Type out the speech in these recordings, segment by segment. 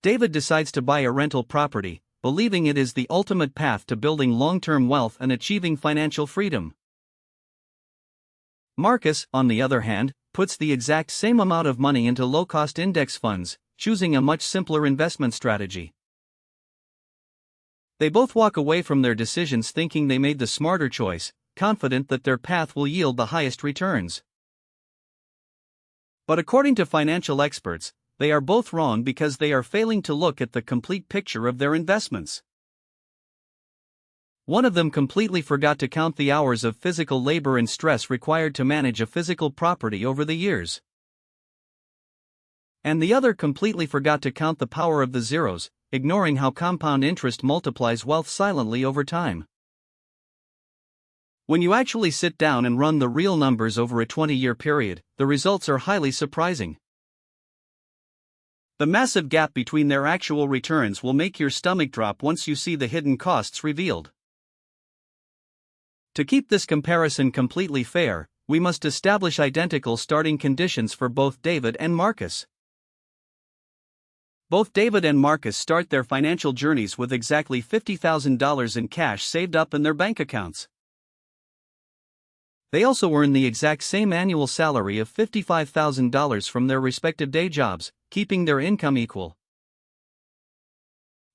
David decides to buy a rental property, believing it is the ultimate path to building long-term wealth and achieving financial freedom. Marcus, on the other hand, puts the exact same amount of money into low-cost index funds, choosing a much simpler investment strategy. They both walk away from their decisions thinking they made the smarter choice, confident that their path will yield the highest returns. But according to financial experts, they are both wrong because they are failing to look at the complete picture of their investments. One of them completely forgot to count the hours of physical labor and stress required to manage a physical property over the years. And the other completely forgot to count the power of the zeros, ignoring how compound interest multiplies wealth silently over time. When you actually sit down and run the real numbers over a 20-year period, the results are highly surprising. The massive gap between their actual returns will make your stomach drop once you see the hidden costs revealed. To keep this comparison completely fair, we must establish identical starting conditions for both David and Marcus. Both David and Marcus start their financial journeys with exactly $50,000 in cash saved up in their bank accounts. They also earn the exact same annual salary of $55,000 from their respective day jobs, keeping their income equal.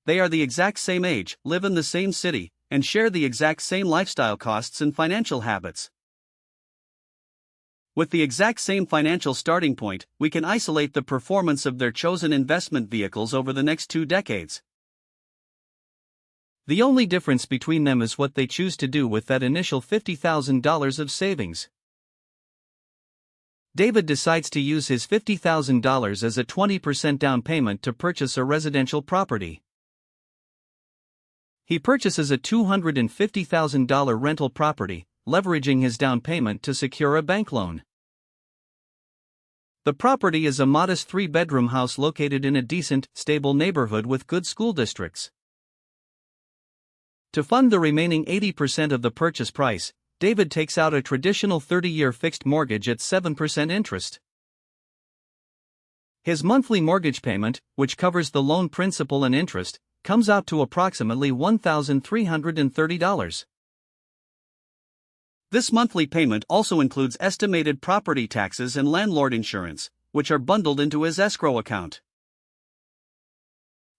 They are the exact same age, live in the same city, and share the exact same lifestyle costs and financial habits. With the exact same financial starting point, we can isolate the performance of their chosen investment vehicles over the next 2 decades. The only difference between them is what they choose to do with that initial $50,000 of savings. David decides to use his $50,000 as a 20% down payment to purchase a residential property. He purchases a $250,000 rental property, leveraging his down payment to secure a bank loan. The property is a modest 3-bedroom house located in a decent, stable neighborhood with good school districts. To fund the remaining 80% of the purchase price, David takes out a traditional 30-year fixed mortgage at 7% interest. His monthly mortgage payment, which covers the loan principal and interest, comes out to approximately $1,330. This monthly payment also includes estimated property taxes and landlord insurance, which are bundled into his escrow account.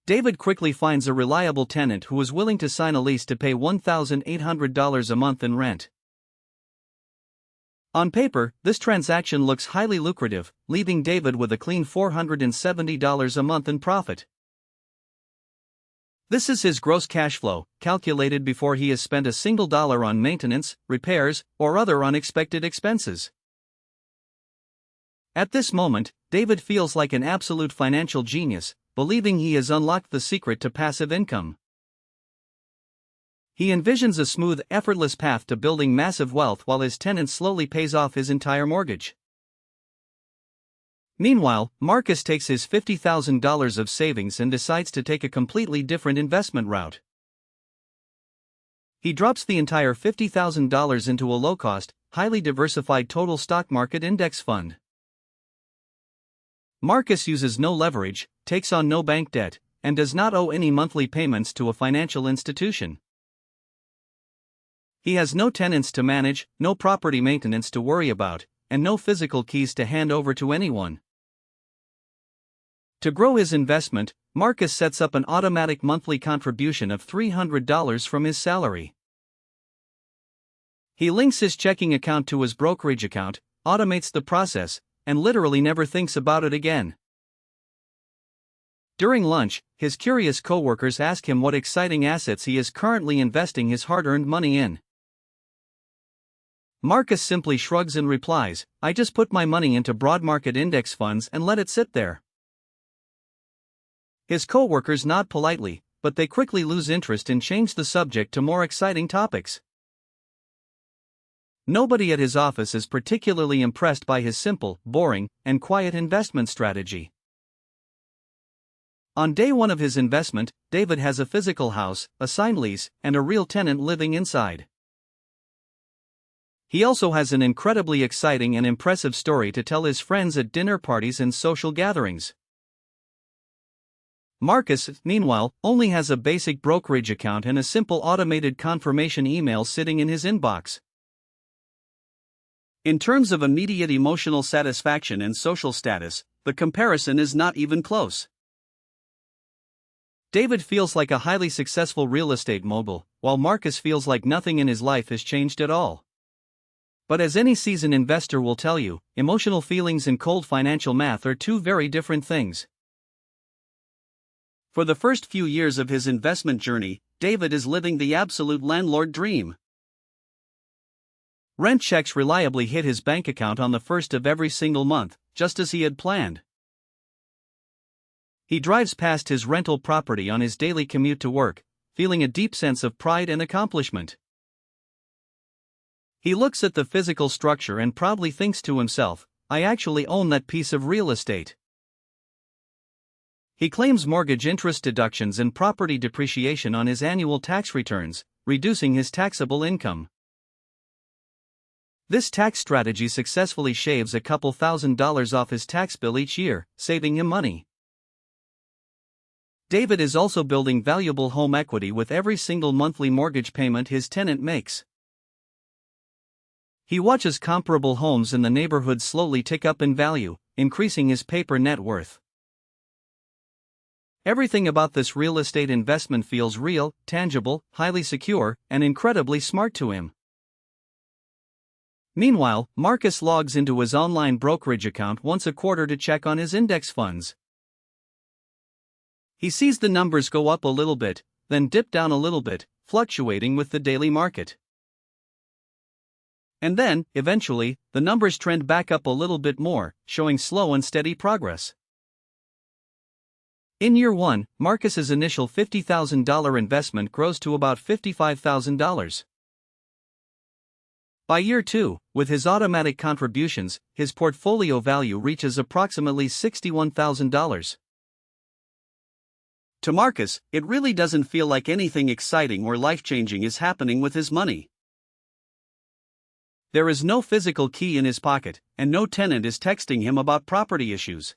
David quickly finds a reliable tenant who is willing to sign a lease to pay $1,800 a month in rent. On paper, this transaction looks highly lucrative, leaving David with a clean $470 a month in profit. This is his gross cash flow, calculated before he has spent a single dollar on maintenance, repairs, or other unexpected expenses. At this moment, David feels like an absolute financial genius, believing he has unlocked the secret to passive income. He envisions a smooth, effortless path to building massive wealth while his tenant slowly pays off his entire mortgage. Meanwhile, Marcus takes his $50,000 of savings and decides to take a completely different investment route. He drops the entire $50,000 into a low-cost, highly diversified total stock market index fund. Marcus uses no leverage, takes on no bank debt, and does not owe any monthly payments to a financial institution. He has no tenants to manage, no property maintenance to worry about, and no physical keys to hand over to anyone. To grow his investment, Marcus sets up an automatic monthly contribution of $300 from his salary. He links his checking account to his brokerage account, automates the process, and literally never thinks about it again. During lunch, his curious coworkers ask him what exciting assets he is currently investing his hard-earned money in. Marcus simply shrugs and replies, "I just put my money into broad market index funds and let it sit there." His coworkers nod politely, but they quickly lose interest and change the subject to more exciting topics. Nobody at his office is particularly impressed by his simple, boring, and quiet investment strategy. On day 1 of his investment, David has a physical house, a signed lease, and a real tenant living inside. He also has an incredibly exciting and impressive story to tell his friends at dinner parties and social gatherings. Marcus, meanwhile, only has a basic brokerage account and a simple automated confirmation email sitting in his inbox. In terms of immediate emotional satisfaction and social status, the comparison is not even close. David feels like a highly successful real estate mogul, while Marcus feels like nothing in his life has changed at all. But as any seasoned investor will tell you, emotional feelings and cold financial math are two very different things. For the first few years of his investment journey, David is living the absolute landlord dream. Rent checks reliably hit his bank account on the first of every single month, just as he had planned. He drives past his rental property on his daily commute to work, feeling a deep sense of pride and accomplishment. He looks at the physical structure and proudly thinks to himself, "I actually own that piece of real estate." He claims mortgage interest deductions and property depreciation on his annual tax returns, reducing his taxable income. This tax strategy successfully shaves a couple $1,000s off his tax bill each year, saving him money. David is also building valuable home equity with every single monthly mortgage payment his tenant makes. He watches comparable homes in the neighborhood slowly tick up in value, increasing his paper net worth. Everything about this real estate investment feels real, tangible, highly secure, and incredibly smart to him. Meanwhile, Marcus logs into his online brokerage account once a quarter to check on his index funds. He sees the numbers go up a little bit, then dip down a little bit, fluctuating with the daily market. And then, eventually, the numbers trend back up a little bit more, showing slow and steady progress. In year 1, Marcus's initial $50,000 investment grows to about $55,000. By year 2, with his automatic contributions, his portfolio value reaches approximately $61,000. To Marcus, it really doesn't feel like anything exciting or life-changing is happening with his money. There is no physical key in his pocket, and no tenant is texting him about property issues.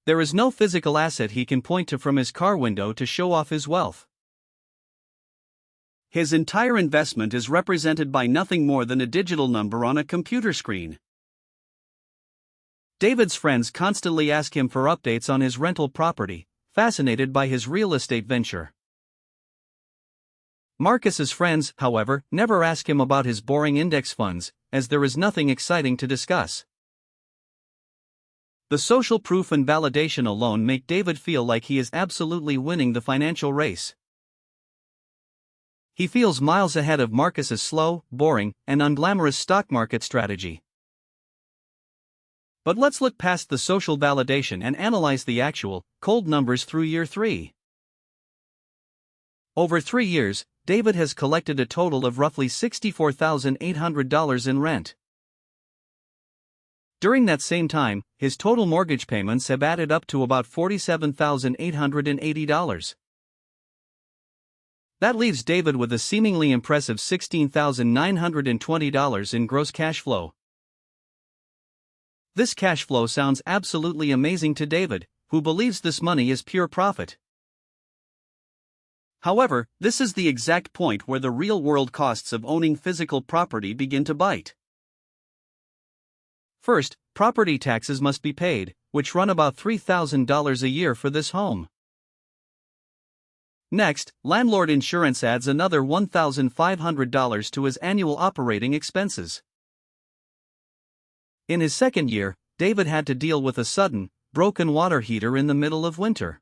There is no physical asset he can point to from his car window to show off his wealth. His entire investment is represented by nothing more than a digital number on a computer screen. David's friends constantly ask him for updates on his rental property, fascinated by his real estate venture. Marcus's friends, however, never ask him about his boring index funds, as there is nothing exciting to discuss. The social proof and validation alone make David feel like he is absolutely winning the financial race. He feels miles ahead of Marcus's slow, boring, and unglamorous stock market strategy. But let's look past the social validation and analyze the actual, cold numbers through year 3. Over 3 years, David has collected a total of roughly $64,800 in rent. During that same time, his total mortgage payments have added up to about $47,880. That leaves David with a seemingly impressive $16,920 in gross cash flow. This cash flow sounds absolutely amazing to David, who believes this money is pure profit. However, this is the exact point where the real-world costs of owning physical property begin to bite. First, property taxes must be paid, which run about $3,000 a year for this home. Next, landlord insurance adds another $1,500 to his annual operating expenses. In his second year, David had to deal with a sudden, broken water heater in the middle of winter.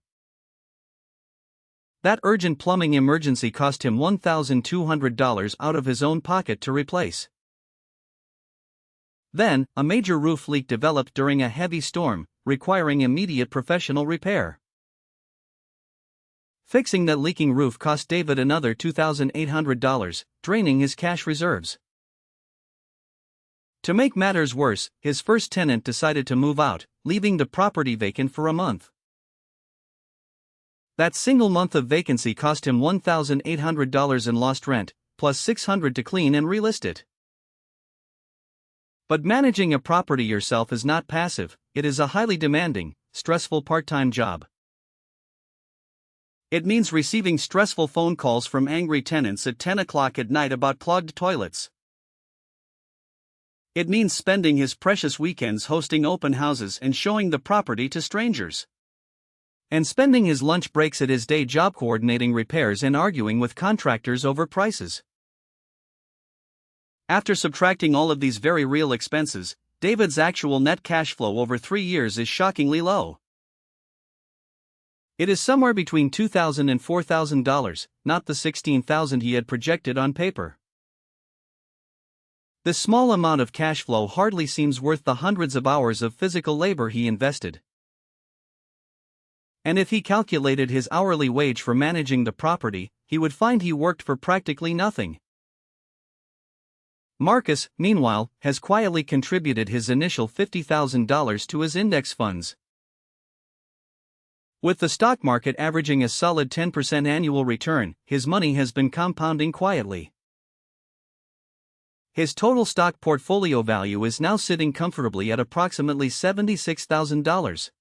That urgent plumbing emergency cost him $1,200 out of his own pocket to replace. Then, a major roof leak developed during a heavy storm, requiring immediate professional repair. Fixing that leaking roof cost David another $2,800, draining his cash reserves. To make matters worse, his first tenant decided to move out, leaving the property vacant for a month. That single month of vacancy cost him $1,800 in lost rent, plus $600 to clean and relist it. But managing a property yourself is not passive, it is a highly demanding, stressful part-time job. It means receiving stressful phone calls from angry tenants at 10 o'clock at night about clogged toilets. It means spending his precious weekends hosting open houses and showing the property to strangers. And spending his lunch breaks at his day job coordinating repairs and arguing with contractors over prices. After subtracting all of these very real expenses, David's actual net cash flow over 3 years is shockingly low. It is somewhere between $2,000 and $4,000, not the $16,000 he had projected on paper. This small amount of cash flow hardly seems worth the hundreds of hours of physical labor he invested. And if he calculated his hourly wage for managing the property, he would find he worked for practically nothing. Marcus, meanwhile, has quietly contributed his initial $50,000 to his index funds. With the stock market averaging a solid 10% annual return, his money has been compounding quietly. His total stock portfolio value is now sitting comfortably at approximately $76,000.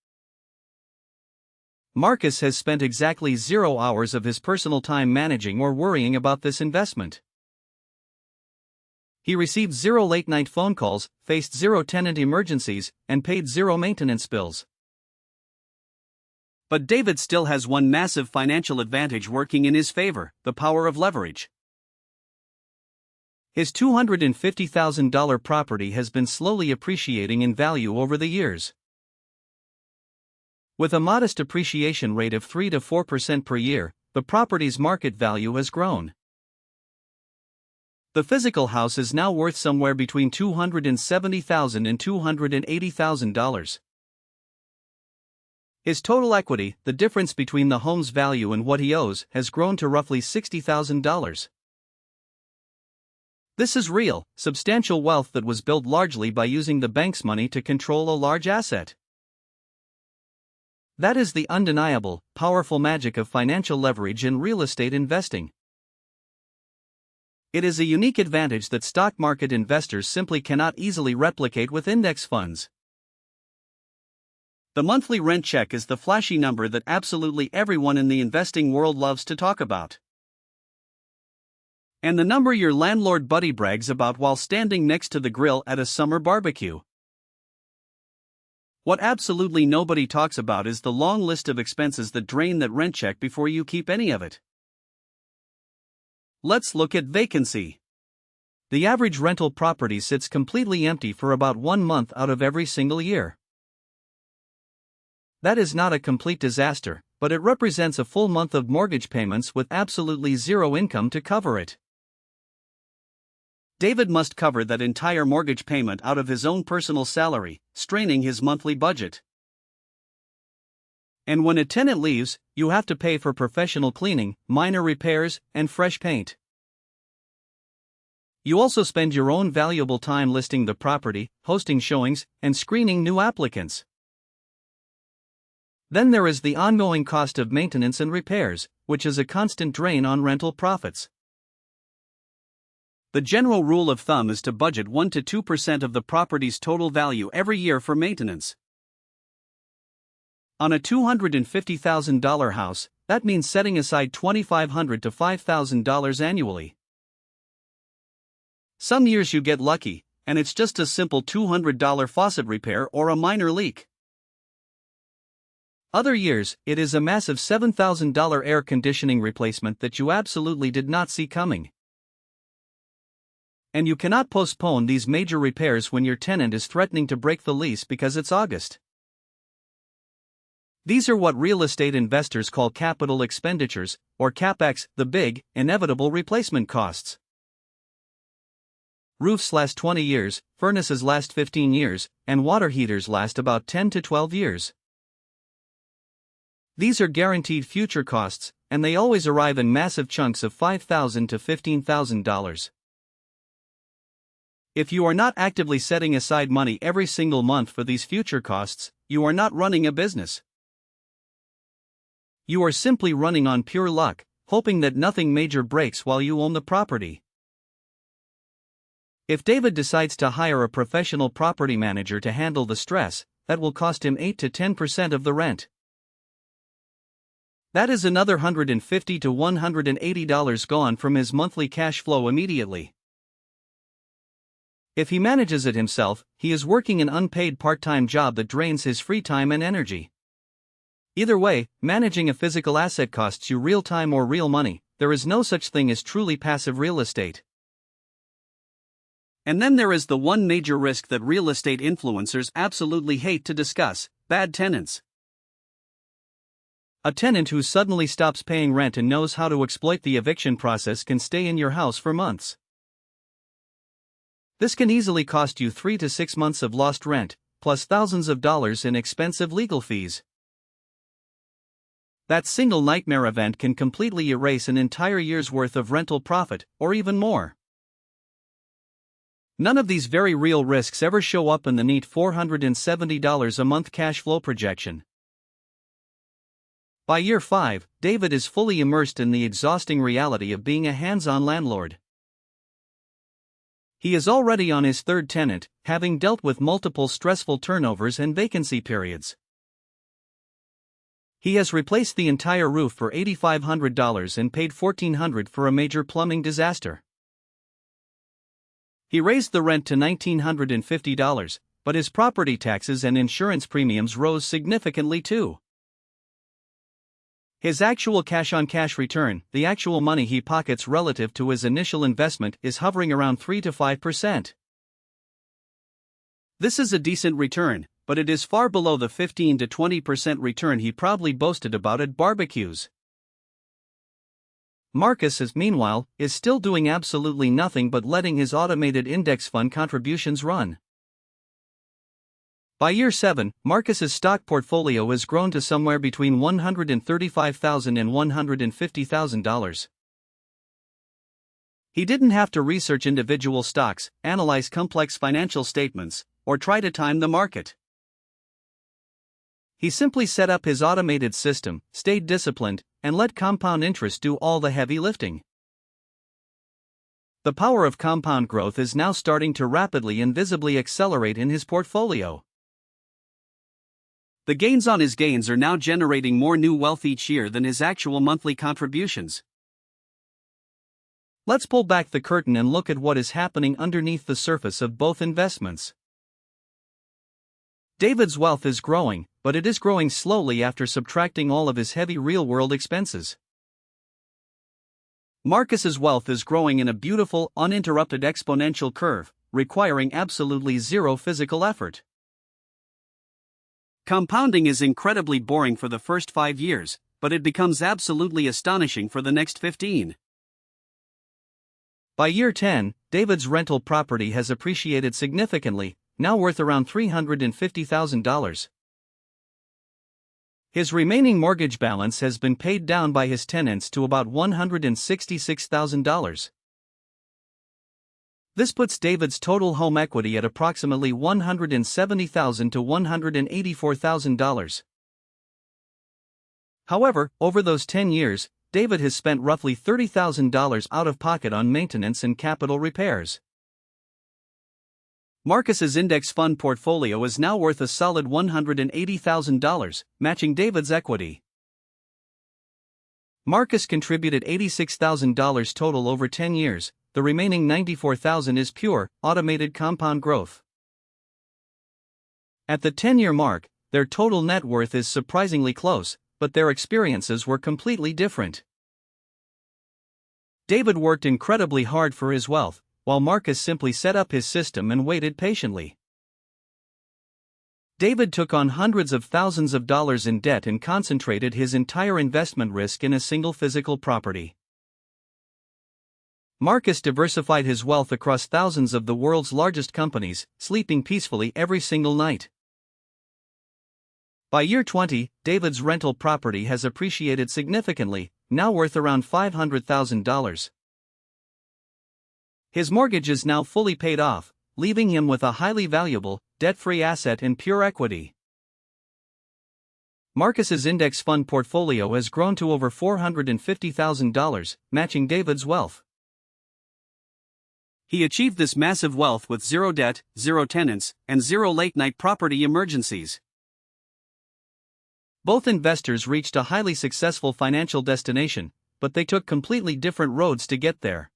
Marcus has spent exactly 0 hours of his personal time managing or worrying about this investment. He received 0 late-night phone calls, faced 0 tenant emergencies, and paid 0 maintenance bills. But David still has one massive financial advantage working in his favor: the power of leverage. His $250,000 property has been slowly appreciating in value over the years. With a modest appreciation rate of 3 to 4% per year, the property's market value has grown. The physical house is now worth somewhere between $270,000 and $280,000. His total equity, the difference between the home's value and what he owes, has grown to roughly $60,000. This is real, substantial wealth that was built largely by using the bank's money to control a large asset. That is the undeniable, powerful magic of financial leverage in real estate investing. It is a unique advantage that stock market investors simply cannot easily replicate with index funds. The monthly rent check is the flashy number that absolutely everyone in the investing world loves to talk about. And the number your landlord buddy brags about while standing next to the grill at a summer barbecue. What absolutely nobody talks about is the long list of expenses that drain that rent check before you keep any of it. Let's look at vacancy. The average rental property sits completely empty for about 1 month out of every single year. That is not a complete disaster, but it represents a full month of mortgage payments with absolutely 0 income to cover it. David must cover that entire mortgage payment out of his own personal salary, straining his monthly budget. And when a tenant leaves, you have to pay for professional cleaning, minor repairs, and fresh paint. You also spend your own valuable time listing the property, hosting showings, and screening new applicants. Then there is the ongoing cost of maintenance and repairs, which is a constant drain on rental profits. The general rule of thumb is to budget 1 to 2% of the property's total value every year for maintenance. On a $250,000 house, that means setting aside $2,500 to $5,000 annually. Some years you get lucky, and it's just a simple $200 faucet repair or a minor leak. Other years, it is a massive $7,000 air conditioning replacement that you absolutely did not see coming. And you cannot postpone these major repairs when your tenant is threatening to break the lease because it's August. These are what real estate investors call capital expenditures, or CapEx, the big, inevitable replacement costs. Roofs last 20 years, furnaces last 15 years, and water heaters last about 10 to 12 years. These are guaranteed future costs, and they always arrive in massive chunks of $5,000 to $15,000. If you are not actively setting aside money every single month for these future costs, you are not running a business. You are simply running on pure luck, hoping that nothing major breaks while you own the property. If David decides to hire a professional property manager to handle the stress, that will cost him 8 to 10% of the rent. That is another $150 to $180 gone from his monthly cash flow immediately. If he manages it himself, he is working an unpaid part-time job that drains his free time and energy. Either way, managing a physical asset costs you real time or real money. There is no such thing as truly passive real estate. And then there is the one major risk that real estate influencers absolutely hate to discuss: bad tenants. A tenant who suddenly stops paying rent and knows how to exploit the eviction process can stay in your house for months. This can easily cost you 3 to 6 months of lost rent, plus thousands of dollars in expensive legal fees. That single nightmare event can completely erase an entire year's worth of rental profit, or even more. None of these very real risks ever show up in the neat $470 a month cash flow projection. By year 5, David is fully immersed in the exhausting reality of being a hands-on landlord. He is already on his third tenant, having dealt with multiple stressful turnovers and vacancy periods. He has replaced the entire roof for $8,500 and paid $1,400 for a major plumbing disaster. He raised the rent to $1,950, but his property taxes and insurance premiums rose significantly too. His actual cash-on-cash return, the actual money he pockets relative to his initial investment, is hovering around 3 to 5%. This is a decent return, but it is far below the 15 to 20% return he proudly boasted about at barbecues. Marcus, meanwhile, is still doing absolutely nothing but letting his automated index fund contributions run. By year 7, Marcus's stock portfolio has grown to somewhere between $135,000 and $150,000. He didn't have to research individual stocks, analyze complex financial statements, or try to time the market. He simply set up his automated system, stayed disciplined, and let compound interest do all the heavy lifting. The power of compound growth is now starting to rapidly and visibly accelerate in his portfolio. The gains on his gains are now generating more new wealth each year than his actual monthly contributions. Let's pull back the curtain and look at what is happening underneath the surface of both investments. David's wealth is growing, but it is growing slowly after subtracting all of his heavy real-world expenses. Marcus's wealth is growing in a beautiful, uninterrupted exponential curve, requiring absolutely zero physical effort. Compounding is incredibly boring for the first 5 years, but it becomes absolutely astonishing for the next 15. By year 10, David's rental property has appreciated significantly, now worth around $350,000. His remaining mortgage balance has been paid down by his tenants to about $166,000. This puts David's total home equity at approximately $170,000 to $184,000. However, over those 10 years, David has spent roughly $30,000 out of pocket on maintenance and capital repairs. Marcus's index fund portfolio is now worth a solid $180,000, matching David's equity. Marcus contributed $86,000 total over 10 years. The remaining $94,000 is pure, automated compound growth. At the 10-year mark, their total net worth is surprisingly close, but their experiences were completely different. David worked incredibly hard for his wealth, while Marcus simply set up his system and waited patiently. David took on hundreds of thousands of dollars in debt and concentrated his entire investment risk in a single physical property. Marcus diversified his wealth across thousands of the world's largest companies, sleeping peacefully every single night. By year 20, David's rental property has appreciated significantly, now worth around $500,000. His mortgage is now fully paid off, leaving him with a highly valuable, debt-free asset in pure equity. Marcus's index fund portfolio has grown to over $450,000, matching David's wealth. He achieved this massive wealth with zero debt, zero tenants, and zero late-night property emergencies. Both investors reached a highly successful financial destination, but they took completely different roads to get there.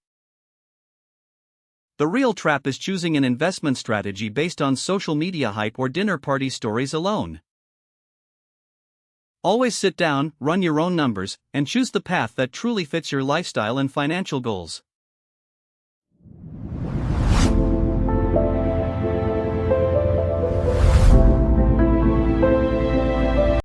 The real trap is choosing an investment strategy based on social media hype or dinner party stories alone. Always sit down, run your own numbers, and choose the path that truly fits your lifestyle and financial goals.